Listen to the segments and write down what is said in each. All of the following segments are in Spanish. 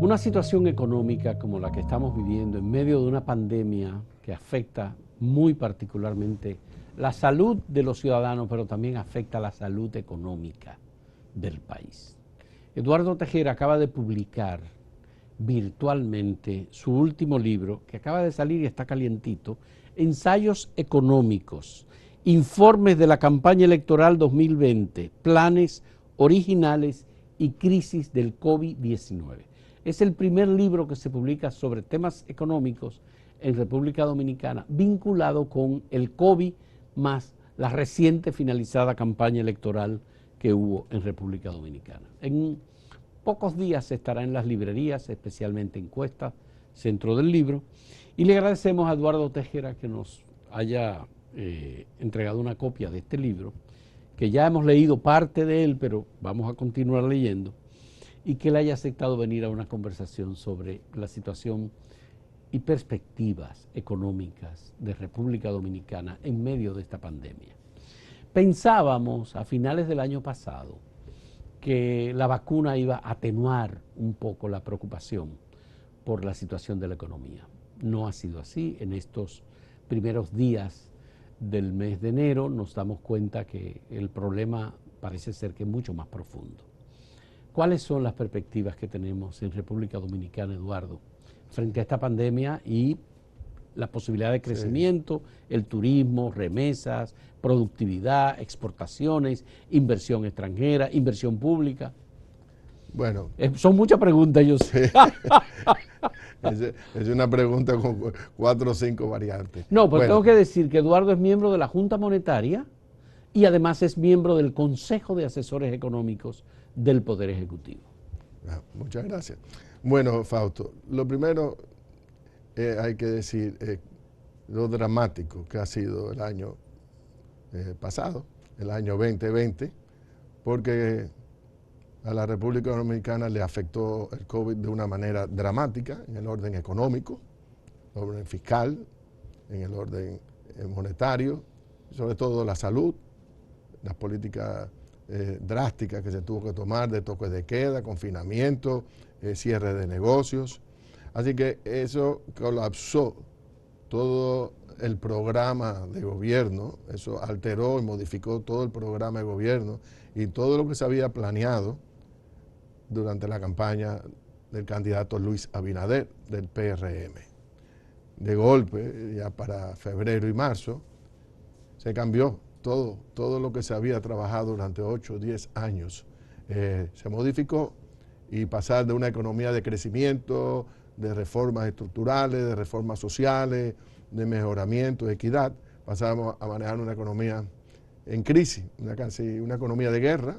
Una situación económica como la que estamos viviendo en medio de una pandemia que afecta muy particularmente la salud de los ciudadanos, pero también afecta la salud económica del país. Eduardo Tejera acaba de publicar virtualmente su último libro, que acaba de salir y está calientito, Ensayos económicos, informes de la campaña electoral 2020, planes originales y crisis del COVID-19. Es el primer libro que se publica sobre temas económicos en República Dominicana vinculado con el COVID más la reciente finalizada campaña electoral que hubo en República Dominicana. En pocos días estará en las librerías, especialmente en Cuesta, Centro del Libro, y le agradecemos a Eduardo Tejera que nos haya entregado una copia de este libro, que ya hemos leído parte de él, pero vamos a continuar leyendo, y que él haya aceptado venir a una conversación sobre la situación y perspectivas económicas de República Dominicana en medio de esta pandemia. Pensábamos a finales del año pasado que la vacuna iba a atenuar un poco la preocupación por la situación de la economía. No ha sido así. En estos primeros días del mes de enero nos damos cuenta que el problema parece ser que es mucho más profundo. ¿Cuáles son las perspectivas que tenemos en República Dominicana, Eduardo, frente a esta pandemia y la posibilidad de crecimiento, el turismo, remesas, productividad, exportaciones, inversión extranjera, inversión pública? Bueno, Son muchas preguntas, yo sé. es una pregunta con 4 o 5 variantes. No, pero Bueno, tengo que decir que Eduardo es miembro de la Junta Monetaria y además es miembro del Consejo de Asesores Económicos del Poder Ejecutivo. muchas gracias. Bueno, Fausto, lo primero hay que decir lo dramático que ha sido el año pasado, el año 2020, porque a la República Dominicana le afectó el COVID de una manera dramática en el orden económico, en el orden fiscal, en el orden monetario, sobre todo la salud, las políticas drásticas que se tuvo que tomar de toques de queda, confinamiento, cierre de negocios. Así que eso colapsó todo el programa de gobierno, eso alteró y modificó todo el programa de gobierno y todo lo que se había planeado durante la campaña del candidato Luis Abinader del PRM. De golpe, ya para febrero y marzo, se cambió todo lo que se había trabajado durante 8 o 10 años. Se modificó y pasar de una economía de crecimiento, de reformas estructurales, de reformas sociales, de mejoramiento, de equidad, pasamos a manejar una economía en crisis, una economía de guerra,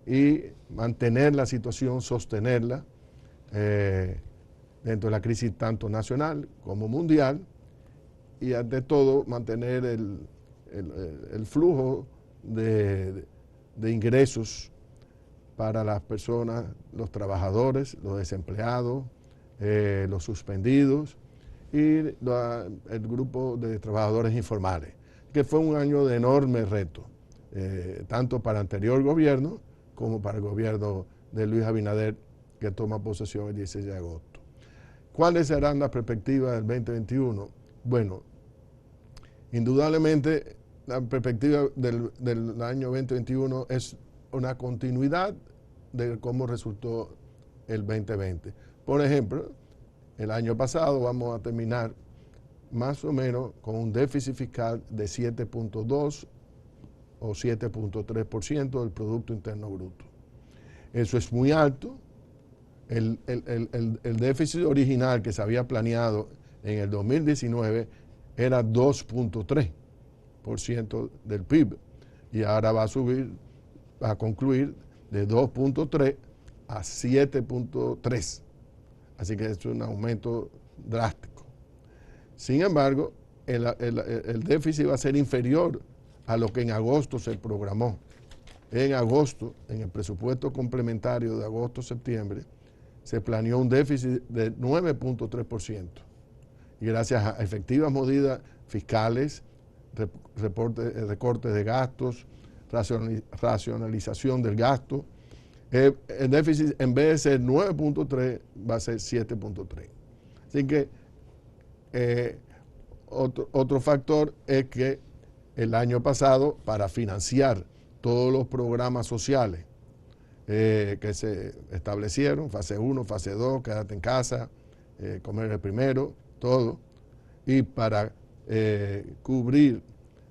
y mantener la situación, sostenerla dentro de la crisis tanto nacional como mundial, y ante todo mantener el flujo de ingresos para las personas, los trabajadores, los desempleados, los suspendidos y el grupo de trabajadores informales, que fue un año de enorme reto, tanto para el anterior gobierno como para el gobierno de Luis Abinader, que toma posesión el 16 de agosto. ¿Cuáles serán las perspectivas del 2021? Bueno, indudablemente la perspectiva del año 2021 es una continuidad de cómo resultó el 2020. Por ejemplo, el año pasado vamos a terminar más o menos con un déficit fiscal de 7.2 o 7.3% del Producto Interno Bruto. Eso es muy alto. El déficit original que se había planeado en el 2019 era 2.3% del PIB y ahora va a concluir de 2.3 a 7.3. Así que es un aumento drástico. Sin embargo, el déficit va a ser inferior a lo que en agosto se programó. En agosto, en el presupuesto complementario de agosto-septiembre, se planeó un déficit de 9.3%. Y gracias a efectivas medidas fiscales, recortes de gastos, racionalización del gasto, El déficit, en vez de ser 9.3, va a ser 7.3. Así que otro factor es que el año pasado, para financiar todos los programas sociales que se establecieron, fase 1, fase 2, quédate en casa, comer el primero, todo, y para cubrir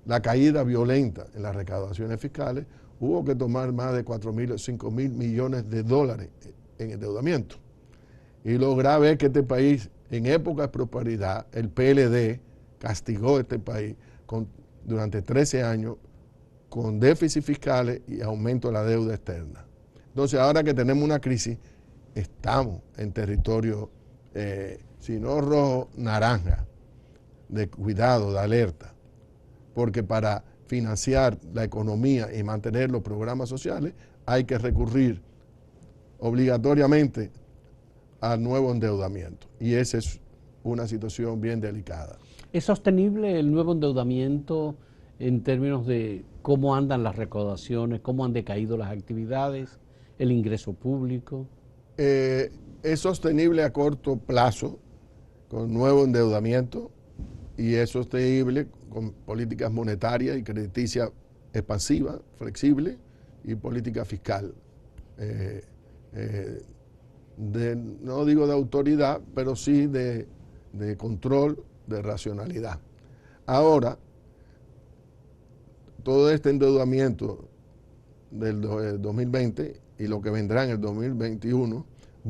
la caída violenta en las recaudaciones fiscales, hubo que tomar más de 4.000 o 5.000 millones de dólares en endeudamiento. Y lo grave es que este país, en época de prosperidad, el PLD castigó a este país durante 13 años con déficits fiscales y aumento de la deuda externa. Entonces, ahora que tenemos una crisis, estamos en territorio, si no rojo, naranja, de cuidado, de alerta, porque para financiar la economía y mantener los programas sociales hay que recurrir obligatoriamente al nuevo endeudamiento, y esa es una situación bien delicada. ¿Es sostenible el nuevo endeudamiento en términos de cómo andan las recaudaciones, cómo han decaído las actividades, el ingreso público? Es sostenible a corto plazo con nuevo endeudamiento, y es sostenible con políticas monetarias y crediticias expansivas, flexibles, y política fiscal. No digo de autoridad, pero sí de control, de racionalidad. Ahora, todo este endeudamiento del 2020 y lo que vendrá en el 2021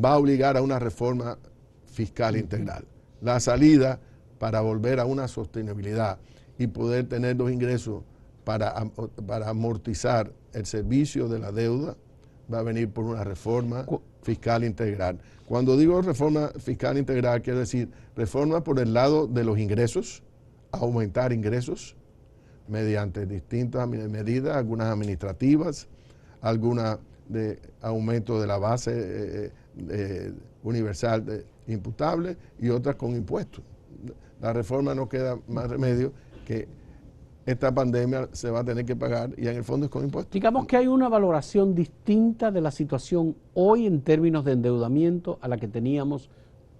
va a obligar a una reforma fiscal integral. La salida para volver a una sostenibilidad y poder tener los ingresos para amortizar el servicio de la deuda va a venir por una reforma fiscal integral. Cuando digo reforma fiscal integral, quiero decir reforma por el lado de los ingresos, aumentar ingresos mediante distintas medidas, algunas administrativas, algunas de aumento de la base universal imputable y otras con impuestos. La reforma no queda más remedio que esta pandemia se va a tener que pagar, y en el fondo es con impuestos. Digamos que hay una valoración distinta de la situación hoy en términos de endeudamiento a la que teníamos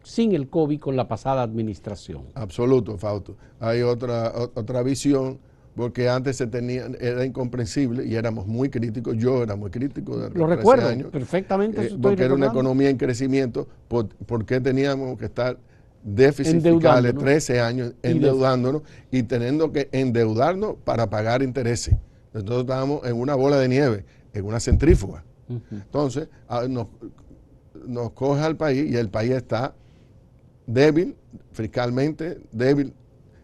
sin el COVID con la pasada administración. Absoluto, Fausto. Hay otra visión, porque antes era incomprensible y éramos muy críticos. Yo era muy crítico de Lo recuerdo años, perfectamente. Porque era una economía en crecimiento. ¿Por qué teníamos que estar déficit fiscales 13 años endeudándonos y teniendo que endeudarnos para pagar intereses? Entonces estábamos en una bola de nieve, en una centrífuga. Entonces nos coge al país, y el país está débil fiscalmente, débil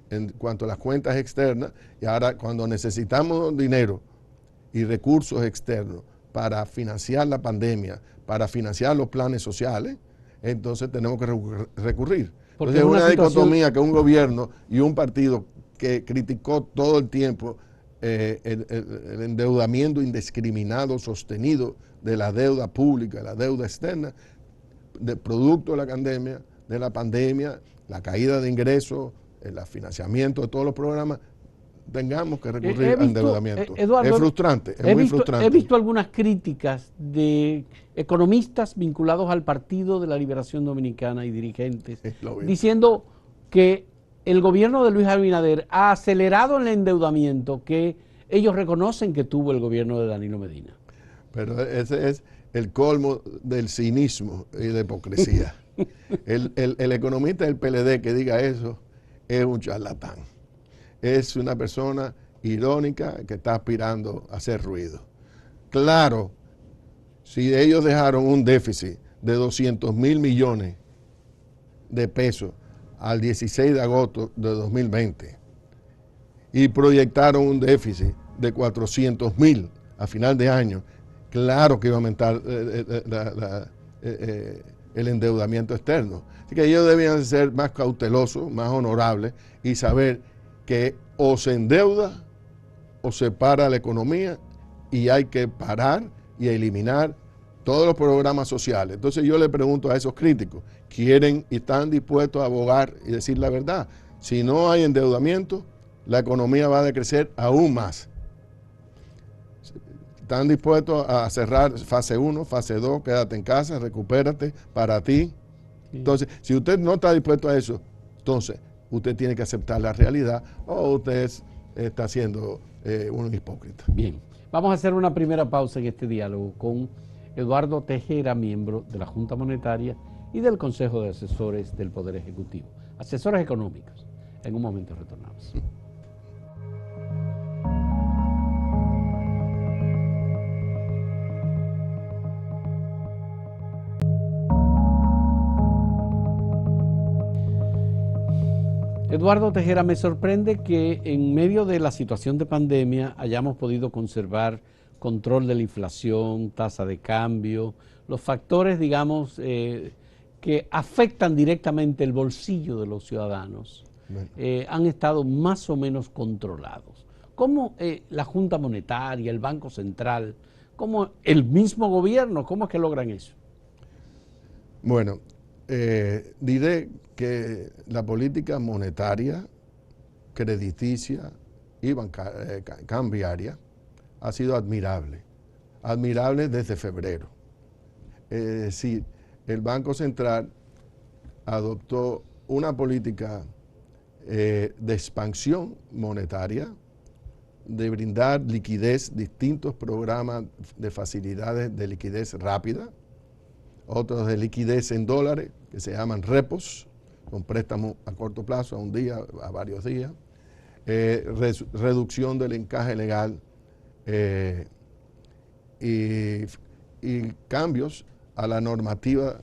en cuanto a las cuentas externas, y ahora cuando necesitamos dinero y recursos externos para financiar la pandemia, para financiar los planes sociales, entonces tenemos que recurrir. Entonces es una dicotomía que un gobierno y un partido que criticó todo el tiempo el endeudamiento indiscriminado, sostenido de la deuda pública, la deuda externa, de producto de la pandemia, la caída de ingresos, el financiamiento de todos los programas, tengamos que recurrir al endeudamiento. Eduardo, es frustrante, es muy frustrante. He visto algunas críticas de economistas vinculados al Partido de la Liberación Dominicana y dirigentes, diciendo que el gobierno de Luis Abinader ha acelerado el endeudamiento que ellos reconocen que tuvo el gobierno de Danilo Medina. Pero ese es el colmo del cinismo y de hipocresía. El economista del PLD que diga eso es un charlatán. Es una persona irónica que está aspirando a hacer ruido. Claro, si ellos dejaron un déficit de 200.000 millones de pesos al 16 de agosto de 2020 y proyectaron un déficit de 400.000 a final de año, claro que iba a aumentar el endeudamiento externo. Así que ellos debían ser más cautelosos, más honorables, y saber que o se endeuda o se para la economía, y hay que parar y eliminar todos los programas sociales. Entonces yo le pregunto a esos críticos, ¿quieren y están dispuestos a abogar y decir la verdad? Si no hay endeudamiento, la economía va a decrecer aún más. están dispuestos a cerrar fase 1, fase 2, quédate en casa, recupérate para ti. Sí. Entonces, si usted no está dispuesto a eso, entonces usted tiene que aceptar la realidad o usted está siendo un hipócrita. Bien, vamos a hacer una primera pausa en este diálogo con Eduardo Tejera, miembro de la Junta Monetaria y del Consejo de Asesores del Poder Ejecutivo, asesores económicos. En un momento retornamos. Eduardo Tejera, me sorprende que en medio de la situación de pandemia hayamos podido conservar control de la inflación, tasa de cambio, los factores, digamos, que afectan directamente el bolsillo de los ciudadanos, han estado más o menos controlados. ¿Cómo la Junta Monetaria, el Banco Central, cómo el mismo gobierno, cómo es que logran eso? Bueno, diré que la política monetaria, crediticia y cambiaria ha sido admirable desde febrero. Es decir, el Banco Central adoptó una política de expansión monetaria, de brindar liquidez, distintos programas de facilidades de liquidez rápida, otros de liquidez en dólares, que se llaman repos, con préstamos a corto plazo, a un día, a varios días, reducción del encaje legal y cambios a la normativa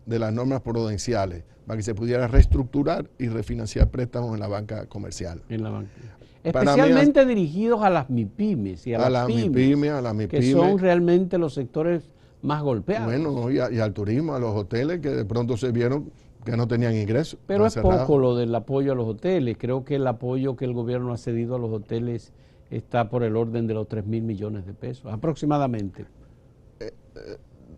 de las normas prudenciales para que se pudiera reestructurar y refinanciar préstamos en la banca comercial. En la banca. Especialmente dirigidos a las MIPYMES y a las pymes, que son realmente los sectores más golpeados. Bueno, y al turismo, a los hoteles que de pronto se vieron que no tenían ingresos. Pero es poco lo del apoyo a los hoteles. Creo que el apoyo que el gobierno ha cedido a los hoteles está por el orden de los 3.000 millones de pesos, aproximadamente.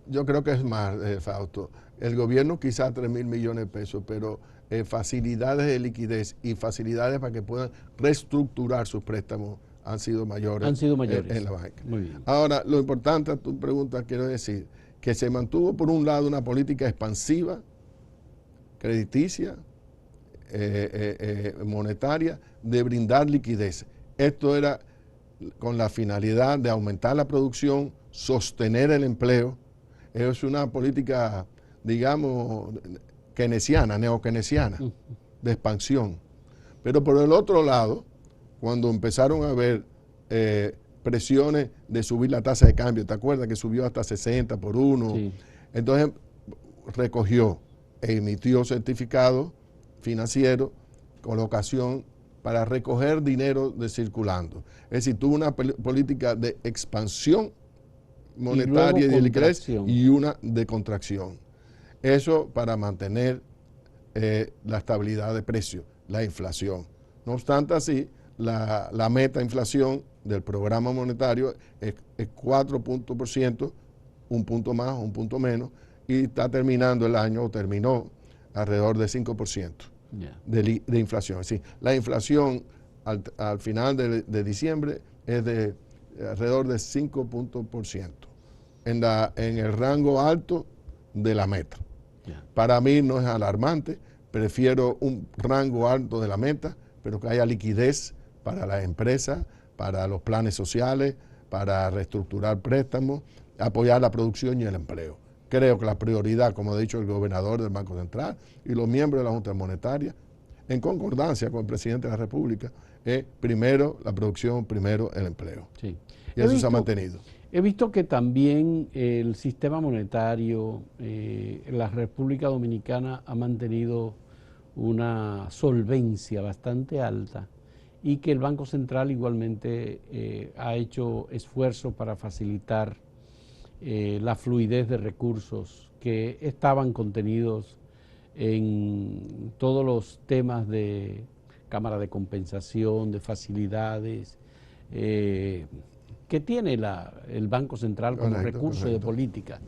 Yo creo que es más, Fausto. El gobierno quizás 3.000 millones de pesos, pero facilidades de liquidez y facilidades para que puedan reestructurar sus préstamos han sido mayores. Han sido mayores. En la banca. Muy bien. Ahora, lo importante a tu pregunta, quiero decir, que se mantuvo por un lado una política expansiva, crediticia, monetaria, de brindar liquidez. Esto era con la finalidad de aumentar la producción, sostener el empleo. Es una política, digamos, keynesiana, neokeynesiana, de expansión. Pero por el otro lado, cuando empezaron a haber presiones de subir la tasa de cambio, ¿te acuerdas que subió hasta 60 por 1? Sí. Entonces recogió e emitió certificados financieros, colocación para recoger dinero de circulando. Es decir, tuvo una política de expansión monetaria y de liquidez y una de contracción. Eso para mantener la estabilidad de precios, la inflación. No obstante así, la meta inflación del programa monetario es 4%, un punto más, un punto menos, y está terminando el año, o terminó, alrededor de 5% de inflación. Es decir, la inflación al final de diciembre es de alrededor de 5%, en el rango alto de la meta. Para mí no es alarmante, prefiero un rango alto de la meta, pero que haya liquidez para las empresas, para los planes sociales, para reestructurar préstamos, apoyar la producción y el empleo. Creo que la prioridad, como ha dicho el gobernador del Banco Central y los miembros de la Junta Monetaria, en concordancia con el presidente de la República, es primero la producción, primero el empleo. Sí. Y eso se ha mantenido. He visto que también el sistema monetario, la República Dominicana ha mantenido una solvencia bastante alta y que el Banco Central igualmente ha hecho esfuerzos para facilitar la fluidez de recursos que estaban contenidos en todos los temas de cámara de compensación, de facilidades, que tiene el Banco Central como recurso de política.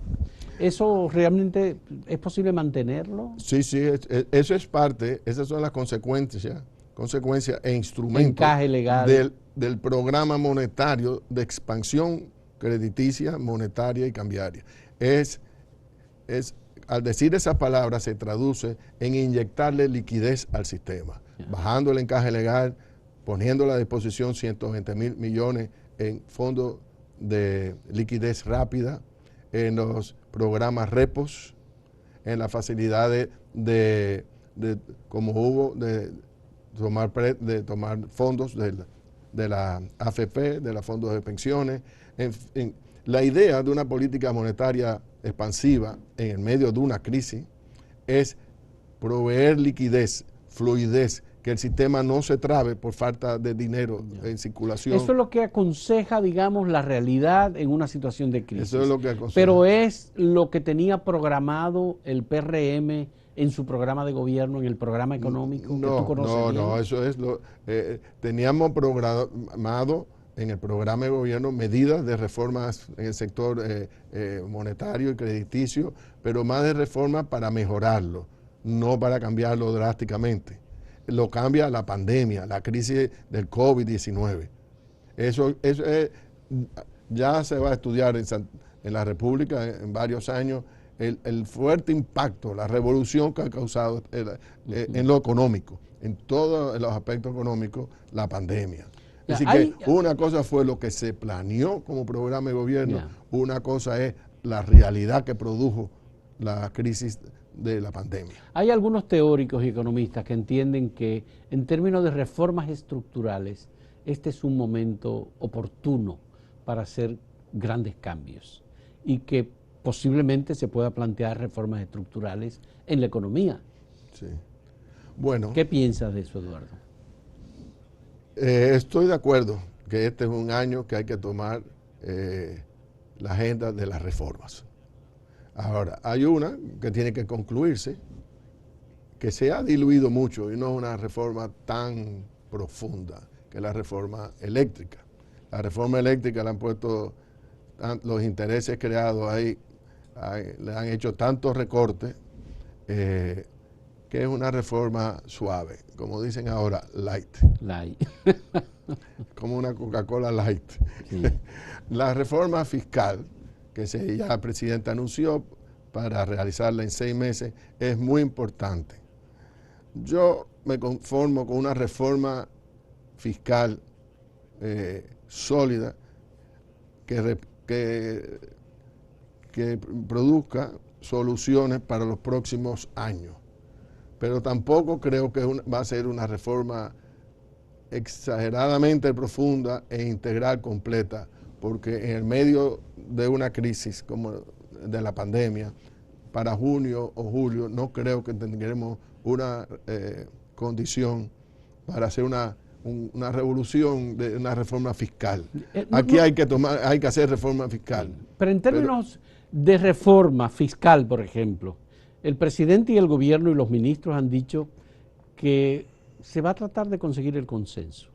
¿Eso realmente es posible mantenerlo? Sí, eso es parte, esas son las consecuencias e instrumentos encaje legal del programa monetario de expansión crediticia, monetaria y cambiaria. Al decir esas palabras se traduce en inyectarle liquidez al sistema, bajando el encaje legal, poniendo a la disposición 120.000 millones en fondos de liquidez rápida, en los programas repos, en las facilidades como hubo de tomar fondos de la AFP, de los fondos de pensiones. La idea de una política monetaria expansiva en el medio de una crisis es proveer liquidez, fluidez, que el sistema no se trabe por falta de dinero en circulación. Eso es lo que aconseja, digamos, la realidad en una situación de crisis. Eso es lo que aconseja. Pero es lo que tenía programado el PRM en su programa de gobierno, en el programa económico que tú conoces bien. Eso es lo... teníamos programado en el programa de gobierno medidas de reformas en el sector monetario y crediticio, pero más de reformas para mejorarlo, no para cambiarlo drásticamente. Lo cambia la pandemia, la crisis del COVID-19. Eso ya se va a estudiar en la República en varios años, el fuerte impacto, la revolución que ha causado en lo económico, en todos los aspectos económicos, la pandemia. Así que una cosa fue lo que se planeó como programa de gobierno, una cosa es la realidad que produjo la crisis de la pandemia. Hay algunos teóricos y economistas que entienden que en términos de reformas estructurales, este es un momento oportuno para hacer grandes cambios y que posiblemente se pueda plantear reformas estructurales en la economía. Sí. Bueno. ¿Qué piensas de eso, Eduardo? Estoy de acuerdo que este es un año que hay que tomar la agenda de las reformas. Ahora, hay una que tiene que concluirse, que se ha diluido mucho y no es una reforma tan profunda, que es la reforma eléctrica. La reforma eléctrica le han puesto los intereses creados ahí, le han hecho tantos recortes, que es una reforma suave, como dicen ahora, light. Como una Coca-Cola light. Sí. La reforma fiscal, que ya el presidente anunció para realizarla en 6 meses, es muy importante. Yo me conformo con una reforma fiscal sólida que produzca soluciones para los próximos años. Pero tampoco creo que va a ser una reforma exageradamente profunda e integral completa, porque en el medio de una crisis como de la pandemia, para junio o julio, no creo que tendremos una condición para hacer una revolución de una reforma fiscal. Aquí hay que hacer reforma fiscal. Pero en términos de reforma fiscal, por ejemplo, el presidente y el gobierno y los ministros han dicho que se va a tratar de conseguir el consenso.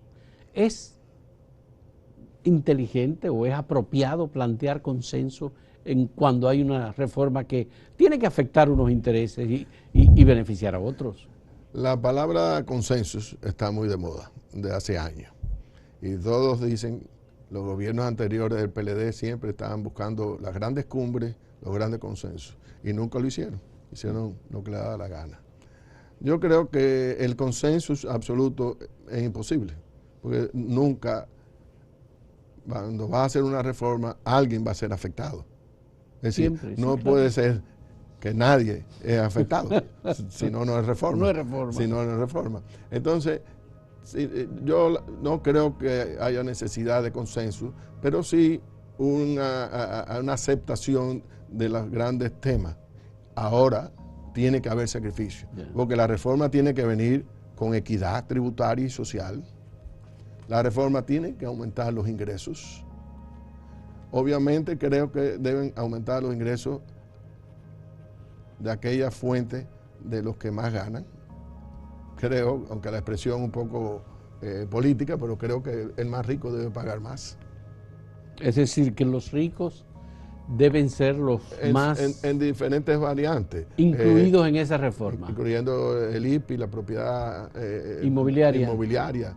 ¿Es inteligente o es apropiado plantear consenso cuando hay una reforma que tiene que afectar unos intereses y beneficiar a otros? La palabra consensus está muy de moda, de hace años. Y todos dicen, los gobiernos anteriores del PLD siempre estaban buscando las grandes cumbres, los grandes consensos, y nunca lo hicieron. Hicieron lo que le daba la gana. Yo creo que el consenso absoluto es imposible, porque nunca, cuando va a hacer una reforma, alguien va a ser afectado. Es decir, siempre, no puede ser que nadie es afectado, si no, no es reforma. No es reforma. Si no, no es reforma. Entonces, yo no creo que haya necesidad de consenso, pero sí una aceptación de los grandes temas. Ahora tiene que haber sacrificio, porque la reforma tiene que venir con equidad tributaria y social. La reforma tiene que aumentar los ingresos. Obviamente creo que deben aumentar los ingresos de aquella fuente de los que más ganan. Creo, aunque la expresión un poco política, pero creo que el más rico debe pagar más. Es decir, que los ricos deben ser los más... En diferentes variantes. Incluidos en esa reforma. Incluyendo el IPI, la propiedad inmobiliaria.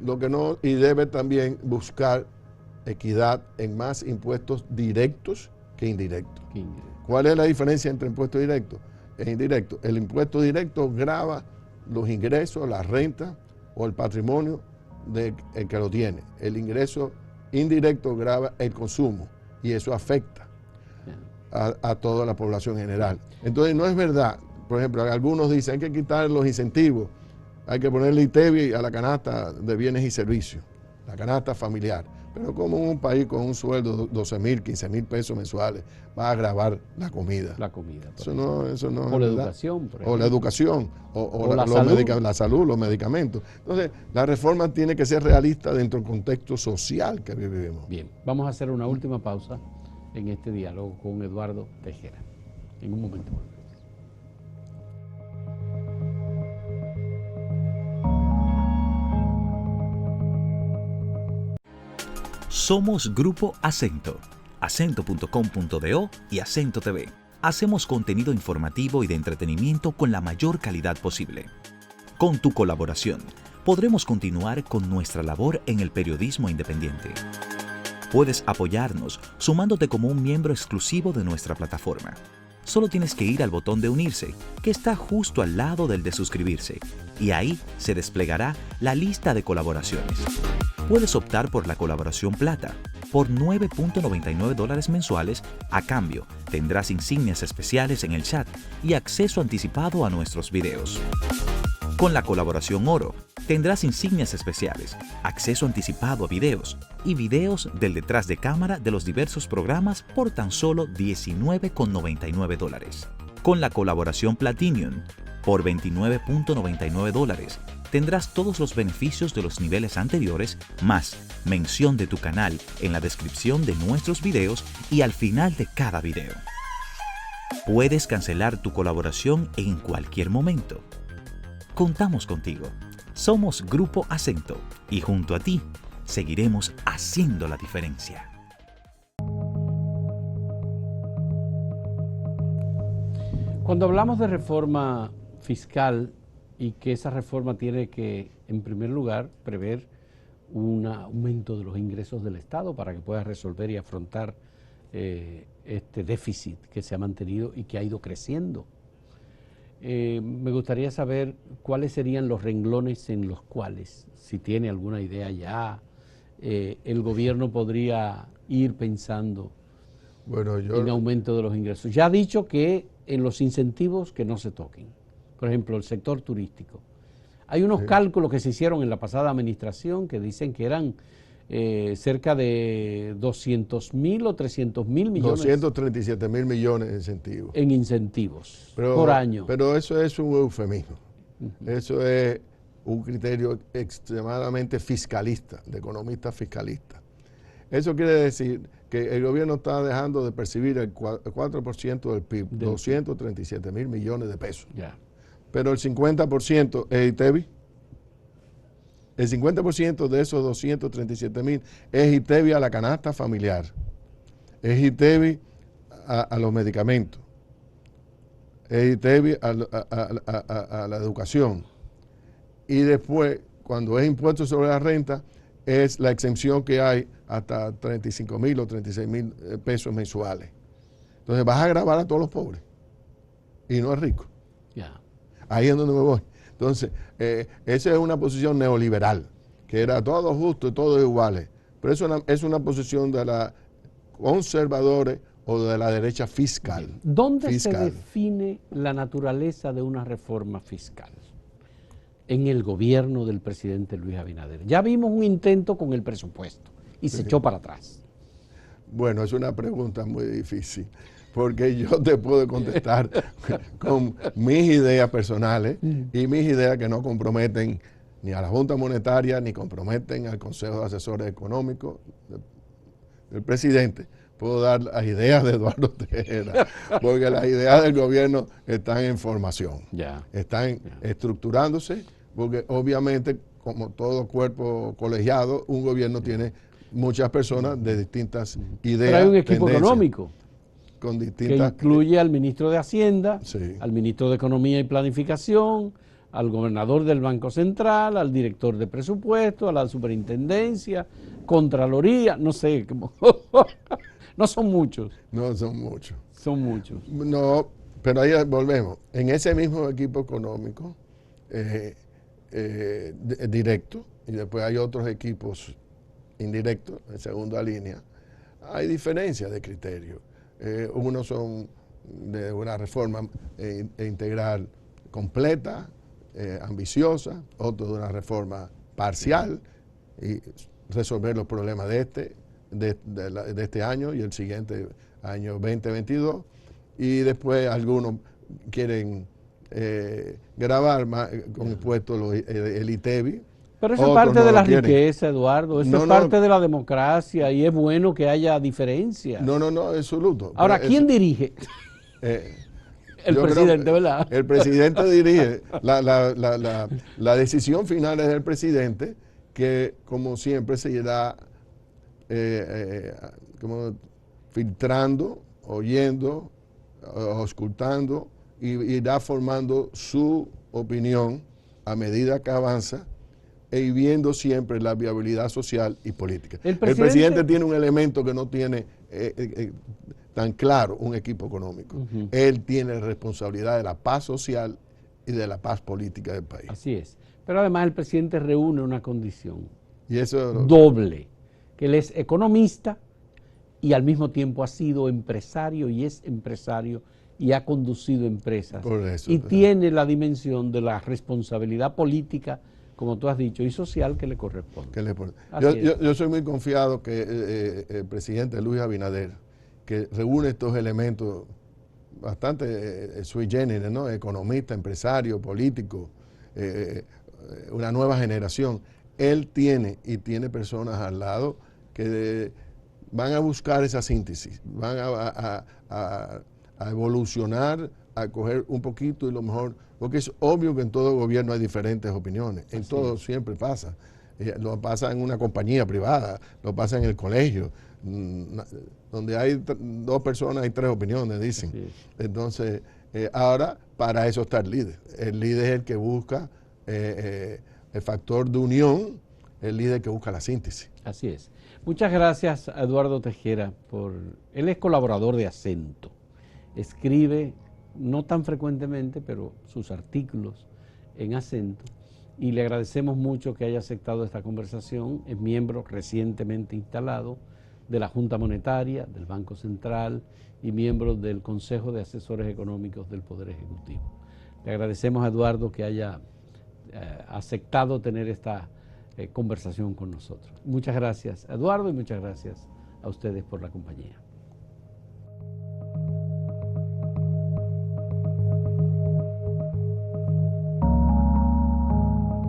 Lo que no, y debe también buscar equidad en más impuestos directos que indirectos. ¿Cuál es la diferencia entre impuestos directos e indirectos? El impuesto directo grava los ingresos, la renta o el patrimonio del que lo tiene. El ingreso indirecto grava el consumo y eso afecta a toda la población general. Entonces no es verdad. Por ejemplo, algunos dicen hay que quitar los incentivos, hay que ponerle ITEVI a la canasta de bienes y servicios, la canasta familiar. Pero como un país con un sueldo de 12,000, 15,000 pesos mensuales va a agravar la comida. La comida. Eso no o la educación, por ejemplo. O la educación, o la salud. La salud, los medicamentos. Entonces, la reforma tiene que ser realista dentro del contexto social que vivimos. Bien, vamos a hacer una última pausa en este diálogo con Eduardo Tejera. En un momento volvemos. Somos Grupo Acento, acento.com.do y Acento TV. Hacemos contenido informativo y de entretenimiento con la mayor calidad posible. Con tu colaboración, podremos continuar con nuestra labor en el periodismo independiente. Puedes apoyarnos sumándote como un miembro exclusivo de nuestra plataforma. Solo tienes que ir al botón de unirse, que está justo al lado del de suscribirse, y ahí se desplegará la lista de colaboraciones. Puedes optar por la colaboración plata. Por $9.99 mensuales, a cambio, tendrás insignias especiales en el chat y acceso anticipado a nuestros videos. Con la colaboración oro, tendrás insignias especiales, acceso anticipado a videos y videos del detrás de cámara de los diversos programas por tan solo $19.99. Con la colaboración Platinum, por $29.99, tendrás todos los beneficios de los niveles anteriores, más mención de tu canal en la descripción de nuestros videos y al final de cada video. Puedes cancelar tu colaboración en cualquier momento. Contamos contigo. Somos Grupo Acento y junto a ti seguiremos haciendo la diferencia. Cuando hablamos de reforma fiscal y que esa reforma tiene que, en primer lugar, prever un aumento de los ingresos del Estado para que pueda resolver y afrontar este déficit que se ha mantenido y que ha ido creciendo. Me gustaría saber cuáles serían los renglones en los cuales, si tiene alguna idea ya, el gobierno podría ir pensando en aumento de los ingresos. Ya ha dicho que en los incentivos que no se toquen. Por ejemplo, el sector turístico. Hay unos cálculos que se hicieron en la pasada administración que dicen que eran cerca de 200,000 o 300,000 millones. 237,000 millones de incentivos. En incentivos por año. Pero eso es un eufemismo. Eso es un criterio extremadamente fiscalista, de economistas fiscalistas. Eso quiere decir que el gobierno está dejando de percibir el 4% del PIB, 237,000 millones de pesos. Ya. Pero el 50% es ITEVI. El 50% de esos 237,000 es ITEVI a la canasta familiar. Es ITEVI a los medicamentos. Es ITEVI a la educación. Y después, cuando es impuesto sobre la renta, es la exención que hay hasta 35,000 o 36,000 pesos mensuales. Entonces vas a gravar a todos los pobres y no a ricos. Ya. Ahí es donde me voy. Entonces, esa es una posición neoliberal, que era todo justo y todos iguales. Pero es una posición de la conservadores o de la derecha fiscal. ¿Dónde se define la naturaleza de una reforma fiscal? En el gobierno del presidente Luis Abinader. Ya vimos un intento con el presupuesto y se echó para atrás. Bueno, es una pregunta muy difícil, porque yo te puedo contestar con mis ideas personales y mis ideas que no comprometen ni a la Junta Monetaria ni comprometen al Consejo de Asesores Económicos del presidente. Puedo dar las ideas de Eduardo Tejera, porque las ideas del gobierno están en formación, están estructurándose, porque obviamente, como todo cuerpo colegiado, un gobierno tiene muchas personas de distintas ideas. Pero hay un equipo económico con distintas, que incluye al ministro de Hacienda, al ministro de Economía y Planificación, al gobernador del Banco Central, al director de presupuesto, a la superintendencia, Contraloría, no sé, no son muchos. No son muchos. Son muchos. No, pero ahí volvemos. En ese mismo equipo económico directo, y después hay otros equipos indirectos, en segunda línea, hay diferencias de criterio. Unos son de una reforma integral completa, ambiciosa, otros de una reforma parcial, y resolver los problemas de este año y el siguiente año 2022, y después algunos quieren grabar más, con impuestos el ITEVI. Pero eso es parte de la riqueza, Eduardo, eso es parte de la democracia y es bueno que haya diferencias. No, absoluto. Ahora, ¿quién dirige? El presidente, ¿verdad? El presidente dirige. La decisión final es del presidente, que como siempre se irá como filtrando, oyendo, auscultando, y irá formando su opinión a medida que avanza, y viendo siempre la viabilidad social y política. El presidente tiene un elemento que no tiene tan claro un equipo económico. Él tiene responsabilidad de la paz social y de la paz política del país. Así es. Pero además el presidente reúne una condición y eso doble, que él es economista y al mismo tiempo ha sido empresario y es empresario y ha conducido empresas. Por eso, y tiene la dimensión de la responsabilidad política, como tú has dicho, y social que le corresponde. Yo soy muy confiado que el presidente Luis Abinader, que reúne estos elementos bastante sui generis, ¿no? Economista, empresario, político, una nueva generación, él tiene personas al lado que van a buscar esa síntesis, van a evolucionar, a coger un poquito y lo mejor, porque es obvio que en todo gobierno hay diferentes opiniones, en todo siempre pasa. Lo pasa en una compañía privada, lo pasa en el colegio, donde hay dos personas hay tres opiniones, dicen. Entonces, ahora para eso está el líder. El líder es el que busca el factor de unión, el líder que busca la síntesis. Así es. Muchas gracias a Eduardo Tejera él es colaborador de Acento. Escribe, no tan frecuentemente, pero sus artículos en Acento. Y le agradecemos mucho que haya aceptado esta conversación. Es miembro recientemente instalado de la Junta Monetaria, del Banco Central y miembro del Consejo de Asesores Económicos del Poder Ejecutivo. Le agradecemos a Eduardo que haya aceptado tener esta conversación con nosotros. Muchas gracias, Eduardo, y muchas gracias a ustedes por la compañía.